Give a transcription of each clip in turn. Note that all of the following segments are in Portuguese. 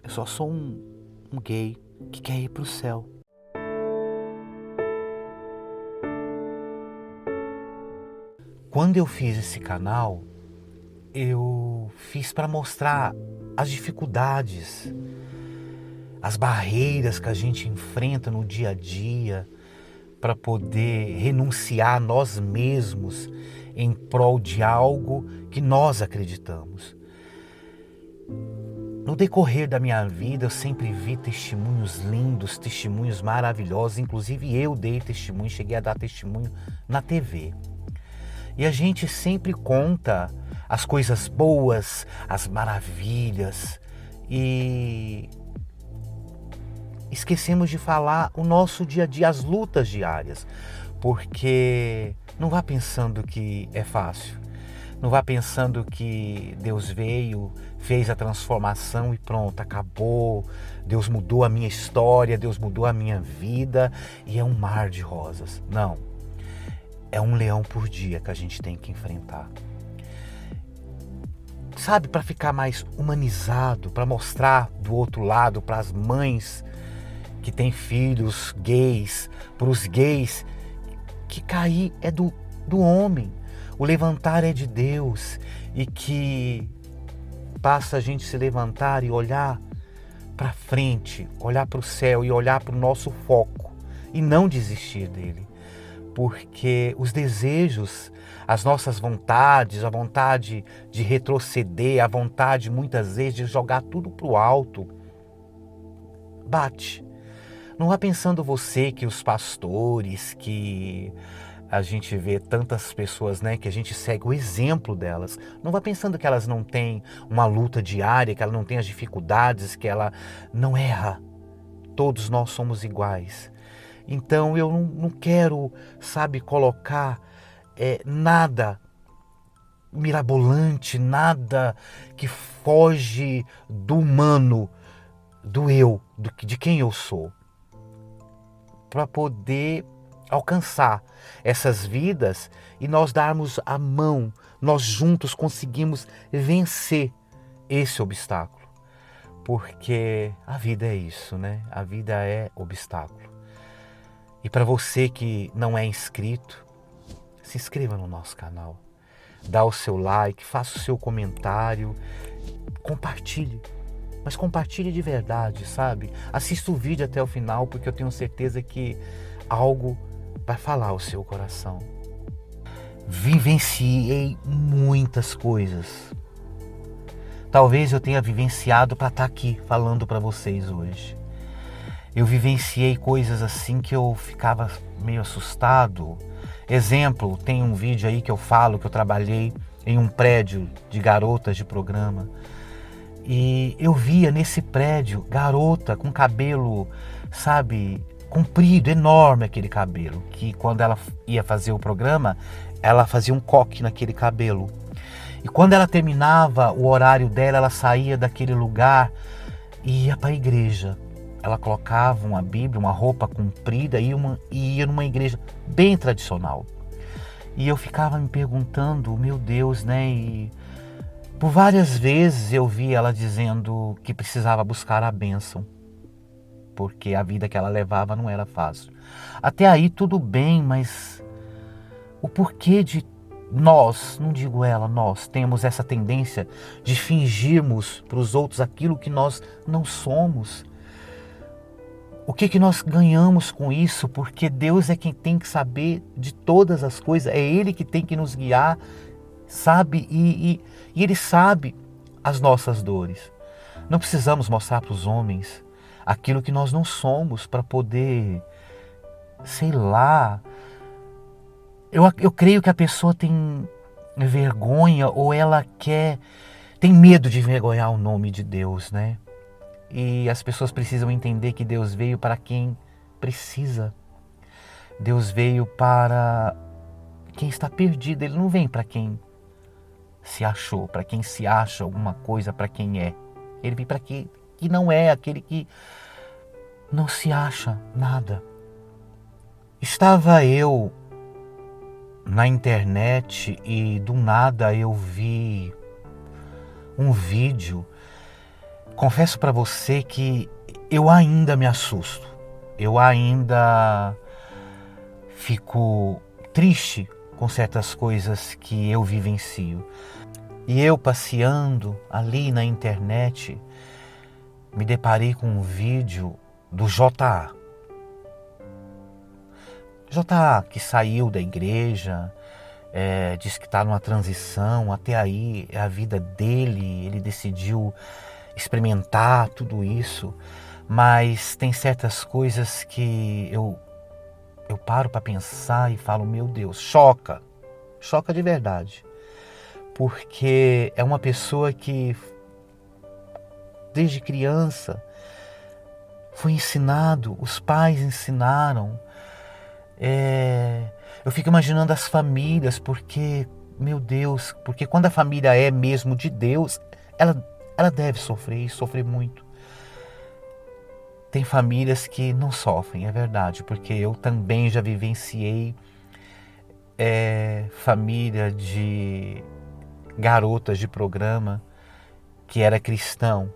Eu só sou um gay que quer ir pro céu. Quando eu fiz esse canal, eu fiz para mostrar as dificuldades, as barreiras que a gente enfrenta no dia a dia para poder renunciar a nós mesmos em prol de algo que nós acreditamos. No decorrer da minha vida, eu sempre vi testemunhos lindos, testemunhos maravilhosos. Inclusive eu dei testemunho, cheguei a dar testemunho na TV. E a gente sempre conta as coisas boas, as maravilhas. E esquecemos de falar o nosso dia a dia, as lutas diárias. Porque não vá pensando que é fácil. Não vá pensando que Deus veio, fez a transformação e pronto, acabou. Deus mudou a minha história, Deus mudou a minha vida e é um mar de rosas. Não, é um leão por dia que a gente tem que enfrentar. Sabe, para ficar mais humanizado, para mostrar do outro lado, para as mães que têm filhos gays, para os gays, que cair é do homem. O levantar é de Deus e que basta a gente se levantar e olhar para frente, olhar para o céu e olhar para o nosso foco e não desistir dele. Porque os desejos, as nossas vontades, a vontade de retroceder, a vontade muitas vezes de jogar tudo para o alto, bate. Não vá pensando você que os pastores, que a gente vê tantas pessoas, né, que a gente segue o exemplo delas. Não vá pensando que elas não têm uma luta diária, que ela não tem as dificuldades, que ela não erra. Todos nós somos iguais. Então eu não quero, sabe, colocar nada mirabolante, nada que foge do humano, do eu, de quem eu sou, para poder alcançar essas vidas e nós darmos a mão, nós juntos conseguimos vencer esse obstáculo. Porque a vida é isso, né? A vida é obstáculo. E para você que não é inscrito, se inscreva no nosso canal. Dá o seu like, faça o seu comentário, compartilhe. Mas compartilhe de verdade, sabe? Assista o vídeo até o final, porque eu tenho certeza que algo vai falar ao seu coração. Vivenciei muitas coisas. Talvez eu tenha vivenciado para estar aqui falando para vocês hoje. Eu vivenciei coisas assim que eu ficava meio assustado. Exemplo, tem um vídeo aí que eu falo que eu trabalhei em um prédio de garotas de programa. E eu via nesse prédio garota com cabelo, sabe, comprido, enorme aquele cabelo. Que quando ela ia fazer o programa, ela fazia um coque naquele cabelo. E quando ela terminava o horário dela, ela saía daquele lugar e ia para a igreja. Ela colocava uma Bíblia, uma roupa comprida e ia numa igreja bem tradicional. E eu ficava me perguntando, meu Deus, né? E por várias vezes eu vi ela dizendo que precisava buscar a bênção, porque a vida que ela levava não era fácil. Até aí tudo bem, mas o porquê de nós, não digo ela, nós temos essa tendência de fingirmos para os outros aquilo que nós não somos? O que nós ganhamos com isso? Porque Deus é quem tem que saber de todas as coisas, é Ele que tem que nos guiar, sabe? E Ele sabe as nossas dores. Não precisamos mostrar para os homens aquilo que nós não somos para poder, sei lá. Eu creio que a pessoa tem vergonha ou ela tem medo de envergonhar o nome de Deus, né? E as pessoas precisam entender que Deus veio para quem precisa. Deus veio para quem está perdido. Ele não vem para quem se achou, para quem se acha alguma coisa, para quem é. Ele vem para quem que não é, aquele que não se acha nada. Estava eu na internet e do nada eu vi um vídeo confesso para você que eu ainda me assusto. Eu ainda fico triste com certas coisas que eu vivencio. E eu passeando ali na internet, me deparei com um vídeo do J.A. J.A. que saiu da igreja, diz que está numa transição, até aí é a vida dele, ele decidiu experimentar tudo isso, mas tem certas coisas que eu paro para pensar e falo, meu Deus, choca de verdade, porque é uma pessoa que desde criança foi ensinado, os pais ensinaram, eu fico imaginando as famílias, porque, meu Deus, porque quando a família é mesmo de Deus, ela deve sofrer e sofrer muito. Tem famílias que não sofrem, é verdade, porque eu também já vivenciei família de garotas de programa que era cristão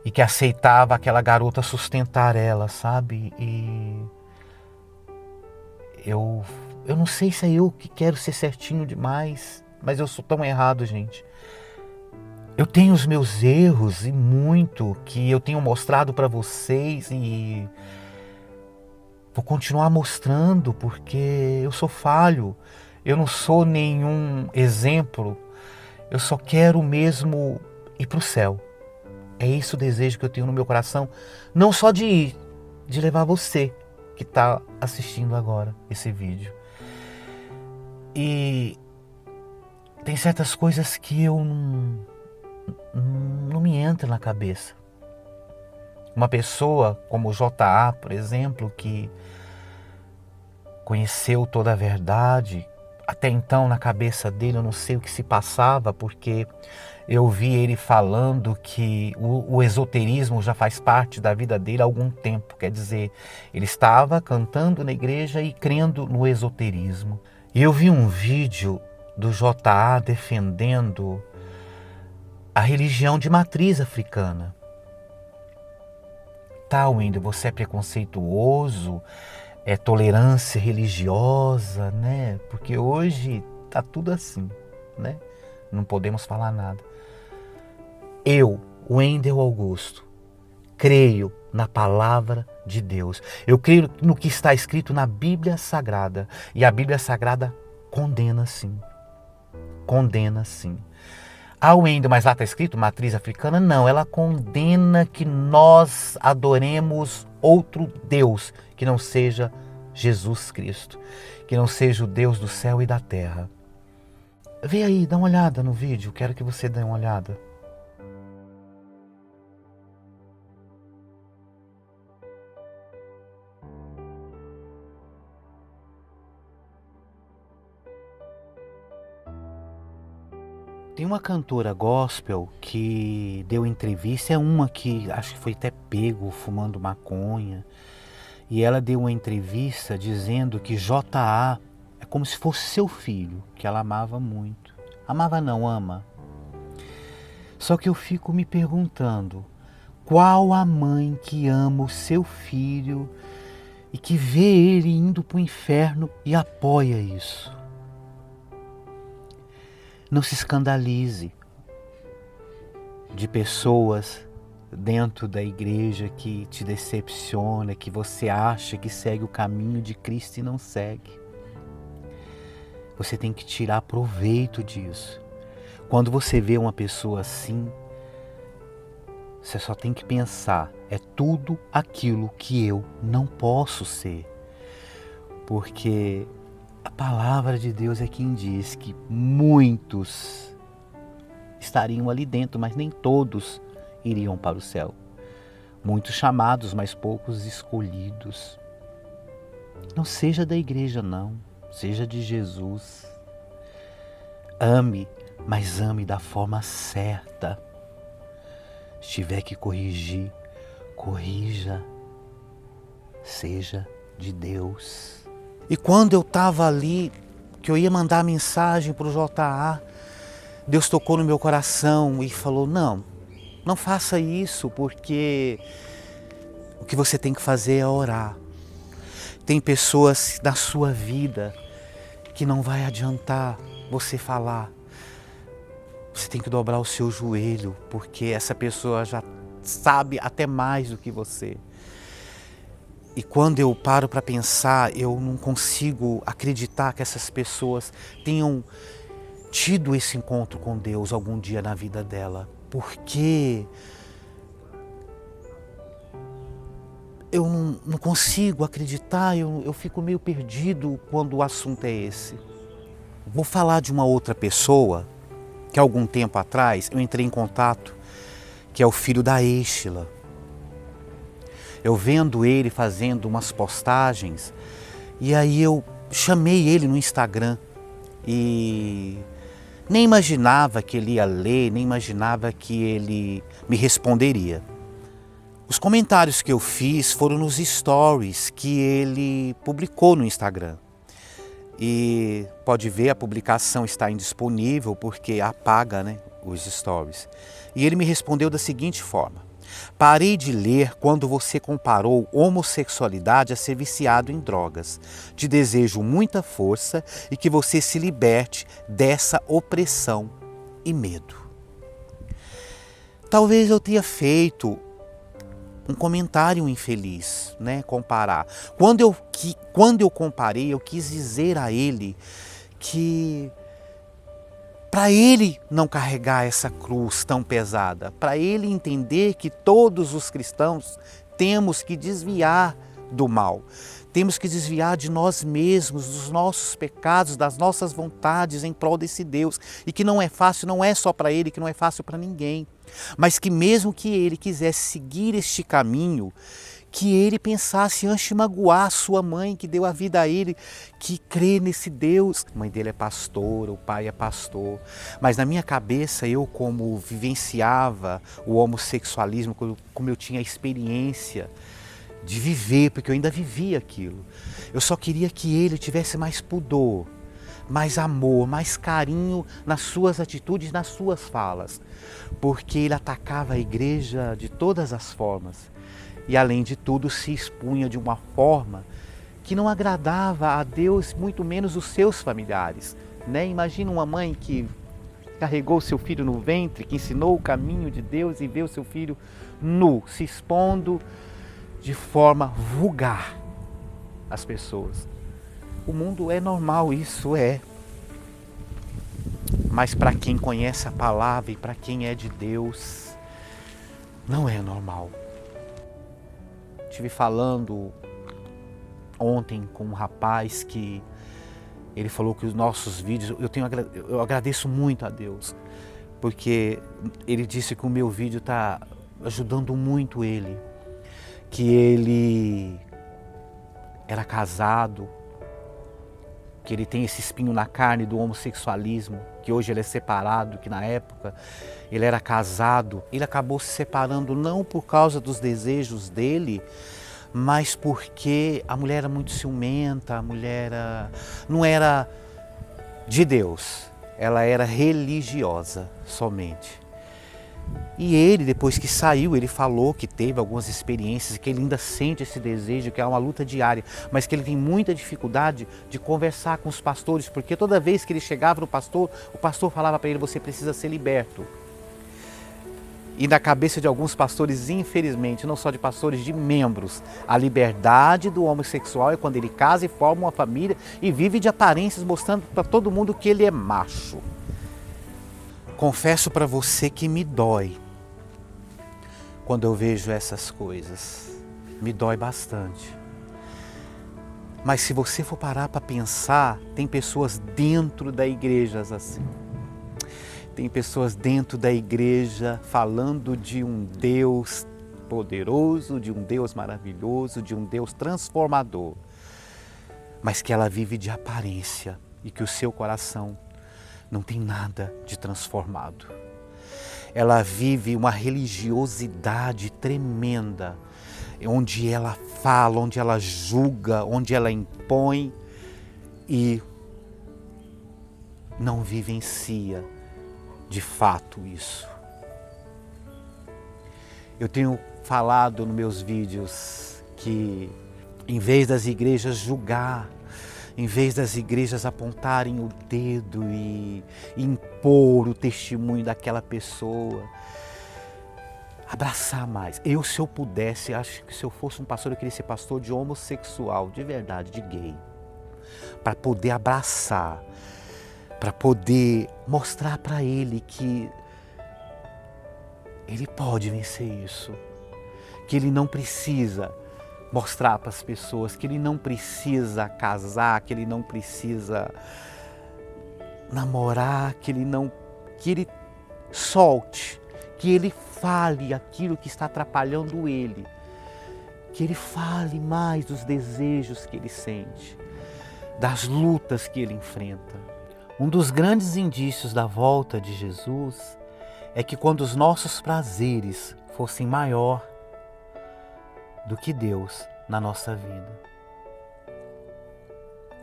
e que aceitava aquela garota sustentar ela, sabe? E eu não sei se é eu que quero ser certinho demais, mas eu sou tão errado, gente. Eu tenho os meus erros e muito que eu tenho mostrado para vocês e vou continuar mostrando porque eu sou falho. Eu não sou nenhum exemplo. Eu só quero mesmo ir para o céu. É esse o desejo que eu tenho no meu coração. Não só de ir, de levar você que está assistindo agora esse vídeo. E tem certas coisas que eu não me entra na cabeça. Uma pessoa como o J.A., por exemplo, que conheceu toda a verdade, até então na cabeça dele eu não sei o que se passava, porque eu vi ele falando que o esoterismo já faz parte da vida dele há algum tempo. Quer dizer, ele estava cantando na igreja e crendo no esoterismo. E eu vi um vídeo do J.A. defendendo a religião de matriz africana. Tá, Wendel, você é preconceituoso, é tolerância religiosa, né? Porque hoje tá tudo assim, né? Não podemos falar nada. Eu, Wendel Augusto, creio na palavra de Deus. Eu creio no que está escrito na Bíblia Sagrada. E a Bíblia Sagrada condena sim. Condena sim. Ah, Wendel, mas lá está escrito matriz africana? Não, ela condena que nós adoremos outro Deus, que não seja Jesus Cristo, que não seja o Deus do céu e da terra. Vê aí, dá uma olhada no vídeo, quero que você dê uma olhada. Tem uma cantora gospel que deu entrevista, é uma que acho que foi até pego fumando maconha, e ela deu uma entrevista dizendo que J.A. é como se fosse seu filho, que ela amava muito. Amava não, ama. Só que eu fico me perguntando, qual a mãe que ama o seu filho e que vê ele indo para o inferno e apoia isso? Não se escandalize de pessoas dentro da igreja que te decepciona, que você acha que segue o caminho de Cristo e não segue. Você tem que tirar proveito disso. Quando você vê uma pessoa assim, você só tem que pensar, é tudo aquilo que eu não posso ser. Porque a palavra de Deus é quem diz que muitos estariam ali dentro, mas nem todos iriam para o céu. Muitos chamados, mas poucos escolhidos. Não seja da igreja não, seja de Jesus. Ame, mas ame da forma certa. Se tiver que corrigir, corrija. Seja de Deus. E quando eu estava ali, que eu ia mandar mensagem para o J.A., Deus tocou no meu coração e falou, não Não faça isso, porque o que você tem que fazer é orar. Tem pessoas na sua vida que não vai adiantar você falar. Você tem que dobrar o seu joelho, porque essa pessoa já sabe até mais do que você. E quando eu paro para pensar, eu não consigo acreditar que essas pessoas tenham tido esse encontro com Deus algum dia na vida dela. Porque eu não consigo acreditar, eu fico meio perdido quando o assunto é esse. Vou falar de uma outra pessoa que algum tempo atrás eu entrei em contato, que é o filho da Êxtila. Eu vendo ele fazendo umas postagens, e aí eu chamei ele no Instagram e nem imaginava que ele ia ler, nem imaginava que ele me responderia. Os comentários que eu fiz foram nos stories que ele publicou no Instagram. E pode ver, a publicação está indisponível porque apaga, né, os stories. E ele me respondeu da seguinte forma: parei de ler quando você comparou homossexualidade a ser viciado em drogas. Te desejo muita força e que você se liberte dessa opressão e medo. Talvez eu tenha feito um comentário infeliz, né? Comparar. Quando eu comparei, eu quis dizer a ele que para ele não carregar essa cruz tão pesada, para ele entender que todos os cristãos temos que desviar do mal, temos que desviar de nós mesmos, dos nossos pecados, das nossas vontades em prol desse Deus, e que não é fácil, não é só para ele, que não é fácil para ninguém, mas que mesmo que ele quisesse seguir este caminho, que ele pensasse antes de magoar a sua mãe, que deu a vida a ele, que crê nesse Deus. A mãe dele é pastora, o pai é pastor. Mas na minha cabeça, eu como vivenciava o homossexualismo, como eu tinha a experiência de viver, porque eu ainda vivia aquilo. Eu só queria que ele tivesse mais pudor, mais amor, mais carinho nas suas atitudes, nas suas falas. Porque ele atacava a igreja de todas as formas. E além de tudo se expunha de uma forma que não agradava a Deus, muito menos os seus familiares, né? Imagina uma mãe que carregou seu filho no ventre, que ensinou o caminho de Deus e vê o seu filho nu, se expondo de forma vulgar às pessoas. O mundo é normal, isso é. Mas para quem conhece a palavra e para quem é de Deus, não é normal. Estive falando ontem com um rapaz que ele falou que os nossos vídeos, eu agradeço muito a Deus, porque ele disse que o meu vídeo está ajudando muito ele, que ele era casado, que ele tem esse espinho na carne do homossexualismo, que hoje ele é separado, que na época ele era casado. Ele acabou se separando não por causa dos desejos dele, mas porque a mulher era muito ciumenta, a mulher não era de Deus, ela era religiosa somente. E ele, depois que saiu, ele falou que teve algumas experiências, que ele ainda sente esse desejo, que é uma luta diária, mas que ele tem muita dificuldade de conversar com os pastores, porque toda vez que ele chegava no pastor, o pastor falava para ele: você precisa ser liberto. E na cabeça de alguns pastores, infelizmente, não só de pastores, de membros, a liberdade do homossexual é quando ele casa e forma uma família e vive de aparências, mostrando para todo mundo que ele é macho. Confesso para você que me dói quando eu vejo essas coisas. Me dói bastante. Mas se você for parar para pensar, tem pessoas dentro da igreja assim. Tem pessoas dentro da igreja falando de um Deus poderoso, de um Deus maravilhoso, de um Deus transformador. Mas que ela vive de aparência e que o seu coração não tem nada de transformado. Ela vive uma religiosidade tremenda, onde ela fala, onde ela julga, onde ela impõe e não vivencia de fato isso. Eu tenho falado nos meus vídeos que em vez das igrejas julgar, em vez das igrejas apontarem o dedo e impor o testemunho daquela pessoa, abraçar mais. Se eu pudesse, acho que se eu fosse um pastor, eu queria ser pastor de homossexual, de verdade, de gay. Para poder abraçar, para poder mostrar para ele que ele pode vencer isso. Que ele não precisa mostrar para as pessoas, que ele não precisa casar, que ele não precisa namorar, que ele solte, que ele fale aquilo que está atrapalhando ele, que ele fale mais dos desejos que ele sente, das lutas que ele enfrenta. Um dos grandes indícios da volta de Jesus é que quando os nossos prazeres fossem maior do que Deus na nossa vida.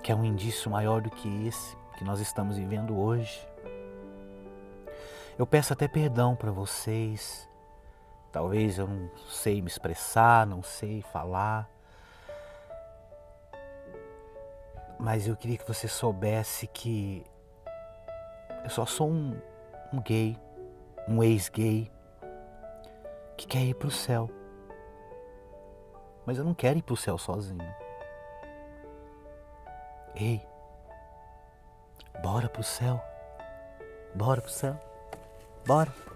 Que é um indício maior do que esse que nós estamos vivendo hoje. Eu peço até perdão para vocês. Talvez eu não sei me expressar, não sei falar. Mas eu queria que você soubesse que eu só sou um gay, um ex-gay, que quer ir para o céu. Mas eu não quero ir para o céu sozinho. Ei, bora pro céu. Bora pro céu. Bora.